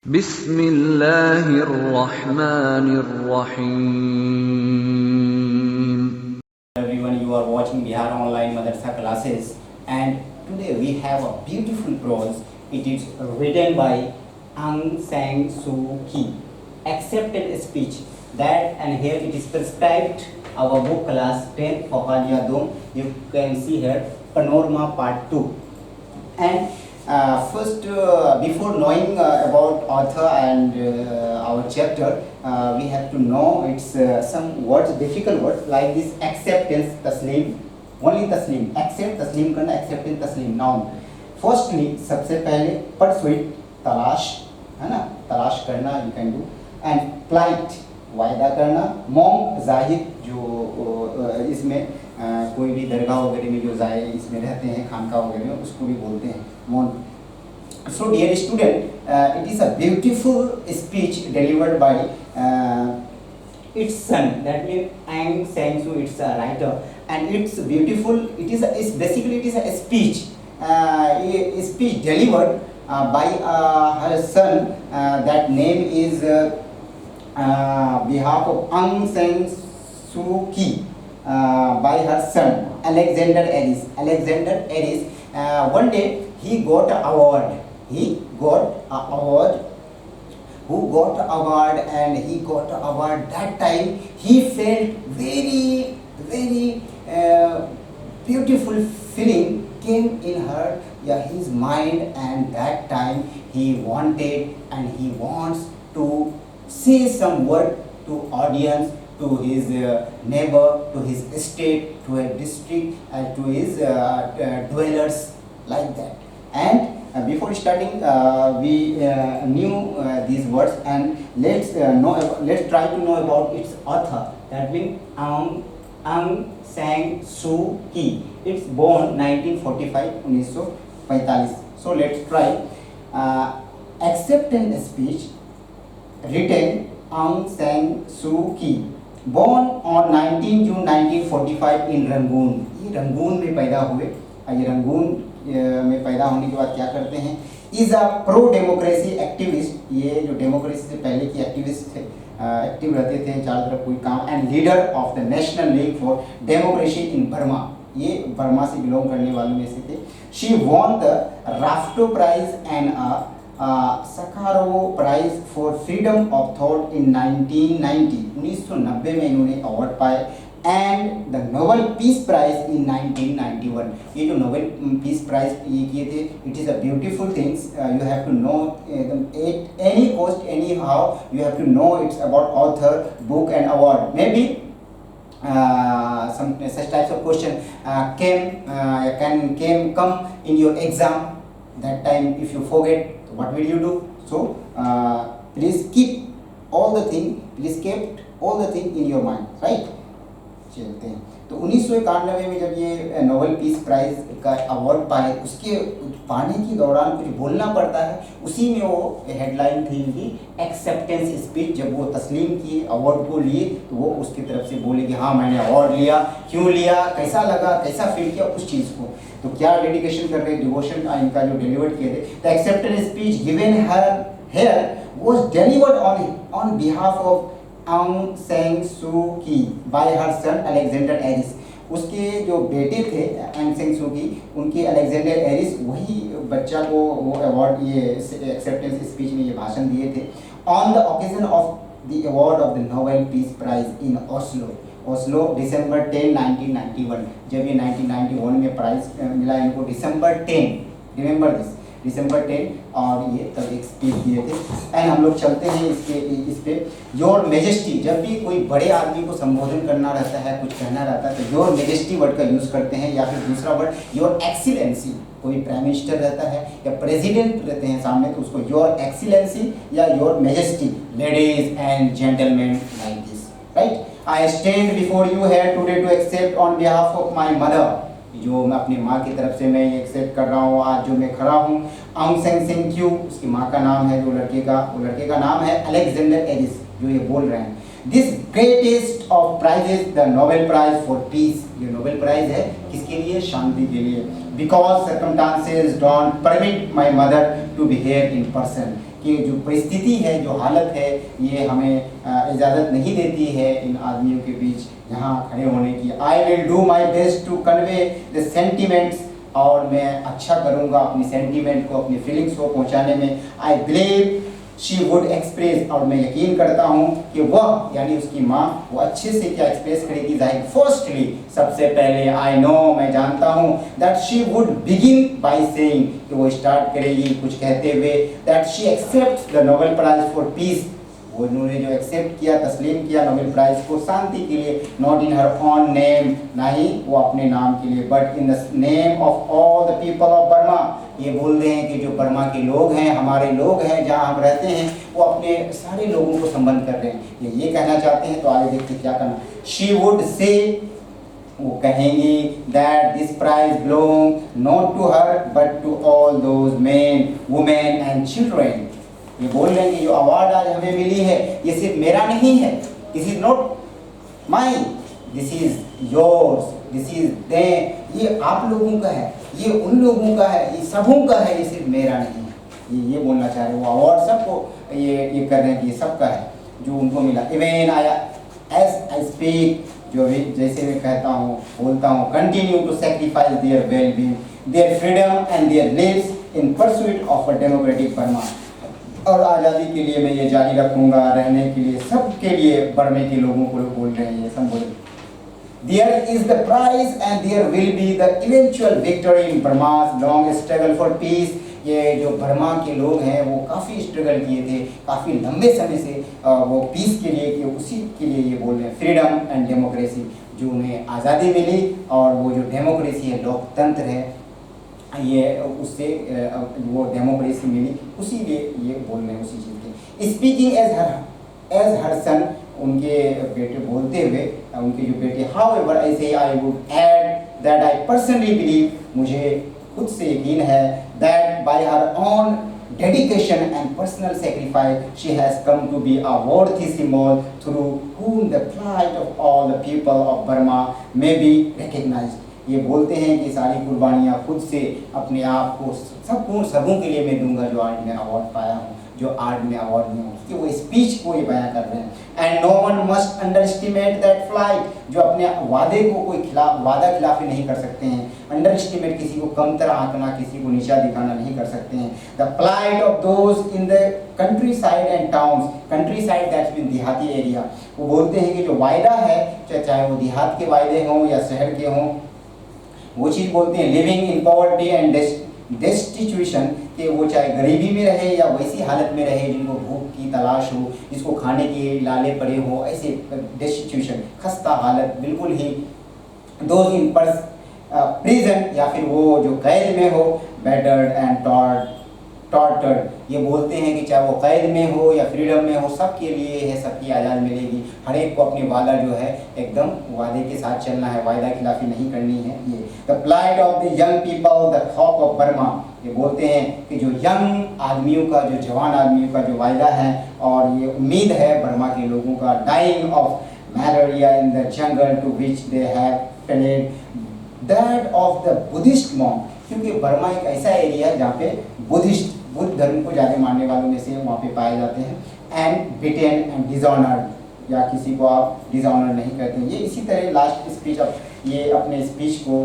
Bismillahirrahmanirrahim. Everyone, you are watching Bihar Online Madrasa classes, and today we have a beautiful prose. It is written by Aung San Suu Kyi, accepted speech. That and here it is prescribed our book class 10 Faqaliya Dom. You can see here Panorama Part 2. And first, before knowing about author and our chapter, we have to know it's some words, difficult words like this: acceptance, taslim, only taslim, accept, taslim करना, acceptance, taslim, noun. Firstly, सबसे पहले pursue, तलाश, है ना, तलाश करना, you can do, and plight, वायदा करना, मोंग, जाहिद, जो इसमें कोई भी दरगाह वगैरह में जो जाए इसमें रहते हैं, खानका वगैरह में, उसको भी बोलते हैं मोन. So dear student, it is a beautiful speech delivered by its son. That means Aung San Suu, it's a writer, and it's beautiful. It is a speech, a speech delivered by her son. That name is behalf of Aung San Suu Kyi. By her son Alexander Aris. Alexander Aris, one day he got an award. He got an award. Who got an award? And he got an award. That time he felt very beautiful feeling came in her, his mind, and that time he wanted and he wants to say some word to audience, to his neighbor, to his state, to a district, and to his dwellers, like that. And before starting, we knew these words, and let's try to know about its author. That means Aung San Suu Kyi. It's born 1945, 1945. So let's try. Acceptance speech written Aung San Suu Kyi. Born on 19 June 1945 in Rangoon. ये Rangoon में पैदा हुए. ये Rangoon में पैदा होने के बाद क्या करते हैं? Is a pro democracy activist. ये जो डेमोक्रेसी से पहले की एक्टिविस्ट थे, एक्टिव रहते थे चारों तरफ कोई काम, and leader of the National League for Democracy in Burma. ये बर्मा से बिलोंग करने वालों में से थे. She won the Rafto prize and Sakharov Prize for Freedom of Thought in 1990. 1990 में इन्होंने अवार्ड पाए, and the Nobel Peace Prize in 1991. ये जो नोबेल पीस प्राइज ये किए थे, it is a beautiful things. You have to know at any cost, anyhow you have to know it's about author, book and award. Maybe some such types of question come in your exam. That time if you forget, what will you do? So please keep all the thing in your mind, right? चलते हैं. तो 1991 में जब ये Nobel Peace prize का award पाए, उसके पाने के दौरान कुछ बोलना पड़ता है. उसी में वो हेडलाइन थी कि एक्सेप्टेंस स्पीच. जब वो तस्लीम किए, अवार्ड को लिए, तो वो उसकी तरफ से बोले कि हाँ मैंने अवार्ड लिया, क्यों लिया, कैसा लगा, कैसा फील किया उस चीज़ को. तो क्या डेडिकेशन कर रहे, डिवोशन इनका जो डिलीवर किए थे. The acceptance speech given her here was delivered on behalf of Aung San Suu Kyi by her son Alexander Aris. उसके जो बेटे थे Aung San Suu Kyi, उनके अलेक्जेंडर एरिस, वही बच्चा को वो अवार्ड, ये एक्सेप्टेंस स्पीच में ये भाषण दिए थे. On the occasion of the award of the Nobel Peace Prize in Oslo, December 10, 1991. जब ये 1991 में प्राइज मिला इनको, December 10, रिमेंबर दिस, December 10, और ये तब एक स्पीच दिए थे. एंड हम लोग चलते हैं इस पे. योर मेजेस्टी, जब भी कोई बड़े आदमी को संबोधन करना रहता है, कुछ कहना रहता है, तो योर मेजेस्टी वर्ड का यूज़ करते हैं, या फिर दूसरा वर्ड योर एक्सीलेंसी. कोई प्राइम मिनिस्टर रहता है या प्रेसिडेंट रहते हैं सामने, तो उसको योर एक्सीलेंसी या your majesty. Ladies and gentleman, like this, right. I stand before you here today to accept on behalf of my mother. जो मैं अपनी माँ की तरफ से मैं ये एक्सेप्ट कर रहा हूँ, आज जो मैं खड़ा हूँ. आउंग सैन सू क्यू, उसकी माँ का नाम है, जो लड़के का नाम है अलेक्जेंडर एरिस, जो ये बोल रहे हैं. This greatest of prizes, the Nobel Prize for peace. ये नोबेल प्राइज है किसके लिए? शांति के लिए. Because circumstances don't permit my mother to be here in person. कि जो परिस्थिति है, जो हालत है, ये हमें इजाज़त नहीं देती है इन आदमियों के बीच यहाँ खड़े होने की। I will do my best to convey the sentiments, और मैं अच्छा करूँगा अपनी सेंटीमेंट को, अपनी फीलिंग्स को पहुँचाने में। I believe she would express, और मैं यकीन करता हूँ कि वह यानी उसकी माँ वो अच्छे से क्या एक्सप्रेस करेगी जाहिर। फर्स्टली, सबसे पहले, आई नो, मैं जानता हूँ, that she would begin by saying, कि वो स्टार्ट करेगी कुछ कहते हुए, that she accept the Nobel Prize for peace, वो उन्होंने जो एक्सेप्ट किया, तस्लीम किया नोबेल प्राइज को शांति के लिए, not in her on name, ना ही वो अपने नाम के लिए, but in the name of all the people of Burma. ये बोल रहे हैं कि जो बर्मा के लोग हैं, हमारे लोग हैं, जहाँ हम रहते हैं, वो अपने सारे लोगों को संबंध कर रहे हैं, ये कहना चाहते हैं। तो आगे देखते क्या करना। शी वुड से, वो कहेंगी, that this prize belong not to her but to all those men, women and children. ये बोल रहे हैं कि जो अवार्ड आज हमें मिली है, ये सिर्फ मेरा नहीं है, this is not mine, this is yours, this is they, ये आप लोगों का है, ये उन लोगों का है, ये सबों का है, ये सिर्फ मेरा नहीं है। ये बोलना चाह रहे हैं। वो अवार्ड सबको ये कर रहे हैं कि ये सबका है जो उनको मिला। इवन आया एज आई स्पीक, जो भी जैसे मैं कहता हूँ, बोलता हूँ, continue to sacrifice their well being, their freedom and their lives in pursuit of a democratic Burma, और आज़ादी के लिए मैं ये जारी रखूँगा, रहने के लिए, सबके लिए, बर्मे के लोगों को बोल रहे हैं ये सब बोल। There is the prize and there will be the eventual victory in Burma's long struggle for peace। ये जो बर्मा के लोग हैं वो काफ़ी स्ट्रगल किए थे, काफ़ी लंबे समय से वो पीस के लिए, कि उसी के लिए ये बोल रहे हैं, फ्रीडम एंड डेमोक्रेसी, जो उन्हें आज़ादी मिली, और वो जो डेमोक्रेसी है, लोकतंत्र है, ये उससे वो डेमोक्रेसी मिली, उसी लिए ये बोल रहे हैं, उसी चीज़ के। स्पीकिंग एज हर सन, उनके बेटे बोलते हुए, उनके जो बेटे, हाउएवर ऐसे I would add that I personally believe, मुझे खुद से यकीन है, that bye her own dedication and personal sacrifice she has come to be a worthy symbol through whom the plight of all the people of Burma may be recognized। ये बोलते हैं कि सारी कुर्बानियाँ खुद से, अपने आप को सबों के लिए मैं दूंगा जो आज मैं अवार्ड पाया हूँ, जो आज मैं अवार्ड में हूँ, कि वो स्पीच को ये बयां कर रहे हैं। And no one must underestimate that flight, जो अपने वादे को कोई वादा खिलाफी नहीं कर सकते हैं। अंडरस्टिमेट, किसी को कमतर आंकना, किसी को नीचा दिखाना नहीं कर सकते हैं। The plight of those in the countryside and towns, countryside that's mean देहाती एरिया, वो बोलते हैं कि जो वायदा है, चाहे वो देहात के वायदे हों या शहर के हों, वो चीज़ बोलते हैं। Living in poverty and destitution, कि वो चाहे गरीबी में रहे या वैसी हालत में रहे जिनको भूख की तलाश हो, जिसको खाने के लाले पड़े हो, ऐसे डेस्टिट्यूशन, खस्ता हालत, बिल्कुल ही। दोज इन प्रिजन, या फिर वो जो कैद में हो, बैटर्ड एंड टॉर्चर्ड, ये बोलते हैं कि चाहे वो कैद में हो या फ्रीडम में हो, सबके लिए है, सबकी आज़ाद मिलेगी। हर एक को अपनी वादा जो है एकदम वादे के साथ चलना है, वायदा खिलाफी नहीं करनी है। ये the plight of the young people, the hope of Burma, ये बोलते हैं कि जो यंग आदमियों का, जो जवान आदमियों का जो वायदा है, और ये उम्मीद है बर्मा के लोगों का, dying of malaria in the jungle to which they have fled, that of the Buddhist monk, क्योंकि बर्मा एक ऐसा एरिया है जहाँ पे बुद्ध धर्म को ज़्यादा मानने वालों में से वहाँ पे पाए जाते हैं। एंड बिटेन एंड डिजॉनर्ड, या किसी को आप डिजॉनर नहीं कहते हैं। ये इसी तरह लास्ट स्पीच, अब ये अपने स्पीच को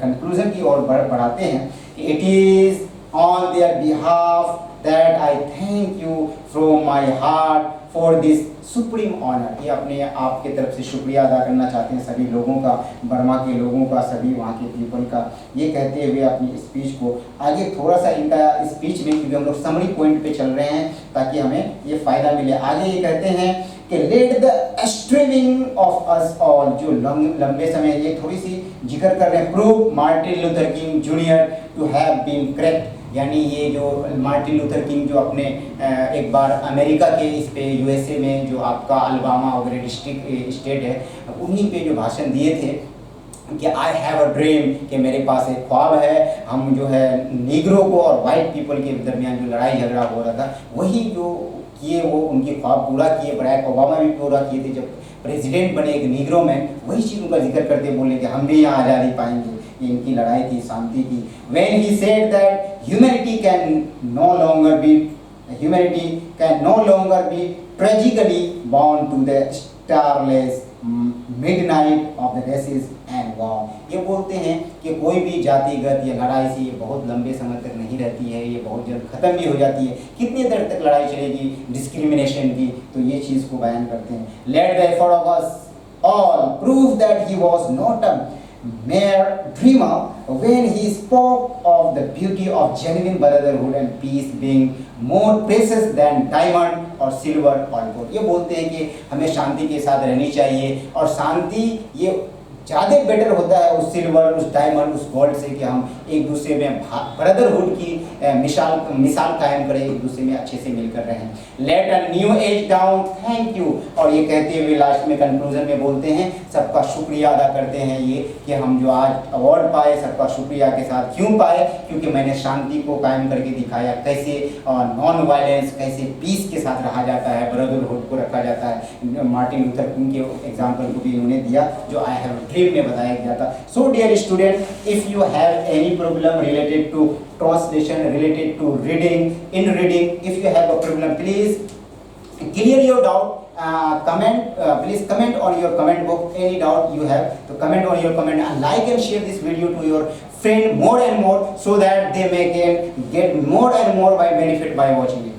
कंक्लूजन की ओर बढ़ाते हैं कि it is on their behalf that I thank you from my heart for this supreme honour. ये अपने आप की तरफ से शुक्रिया अदा करना चाहते हैं सभी लोगों का, बर्मा के लोगों का, सभी वहाँ के पीपल का। ये कहते हुए अपनी स्पीच को आगे थोड़ा सा, इनका स्पीच में, क्योंकि हम लोग समरी पॉइंट पे चल रहे हैं ताकि हमें ये फ़ायदा मिले। आगे ये कहते हैं कि let the streaming of us all, जो लंबे समय, ये थोड़ी सी जिक्र कर रहे हैं, prove Martin Luther King junior to have been correct, यानी ये जो मार्टिन लूथर किंग जो अपने एक बार अमेरिका के इस पे यूएसए में जो आपका अलबामा वगैरह डिस्ट्रिक्ट स्टेट है, उन्हीं पे जो भाषण दिए थे कि आई हैव अ ड्रीम, कि मेरे पास एक ख्वाब है, हम जो है नीग्रो को और वाइट पीपल के दरमियान जो लड़ाई झगड़ा हो रहा था, वही जो किए, वो उनके ख्वाब पूरा किए। बराक ओबामा भी पूरा किए थे जब प्रेसिडेंट बने एक नीग्रो में, वही चीज़ उनका जिक्र करते बोले कि हम भी यहाँ आज़ादी पाएंगे। इनकी लड़ाई थी शांति की। When he said that humanity can no longer be humanity can no longer be tragically bound to the starless midnight of the races and war। ये बोलते हैं कि कोई भी जातिगत या लड़ाई से ये बहुत लंबे समय तक नहीं रहती है, ये बहुत जल्द ख़त्म भी हो जाती है। कितनी देर तक लड़ाई चलेगी डिस्क्रिमिनेशन की, तो ये चीज़ को बयान करते हैं। Let the effort of us all prove that he was not a mere dreamer when he spoke of the beauty of genuine brotherhood and peace being more precious than diamond or silver or gold। ये बोलते हैं कि हमें शांति के साथ रहनी चाहिए, और शांति ये ज़्यादा बेटर होता है उस सिल्वर, उस डायमंड, उस गोल्ड से, कि हम एक दूसरे में ब्रदरहुड की मिसाल कायम करें, एक दूसरे में अच्छे से मिलकर रहें। Let a new age dawn thank you. और ये कहते हुए लास्ट में कंक्लूजन में बोलते हैं सबका शुक्रिया अदा करते हैं ये कि हम जो आज अवार्ड पाए सबका शुक्रिया के साथ क्यों पाए, क्योंकि मैंने शांति को कायम करके दिखाया, कैसे नॉन वायलेंस, कैसे पीस के साथ रहा जाता है, ब्रदरहुड को रखा जाता है। मार्टिन लूथर किंग के एग्जाम्पल को भी इन्होंने दिया जो आई हैव ड्रीम में बताया गया था। So dear student, if you have any problem related to translation, related to reading, in reading, if you have a problem, please clear your doubt, please comment on your comment box any doubt you have, so comment on your comment and like and share this video to your friend more and more, so that they may get more and more by benefit by watching it.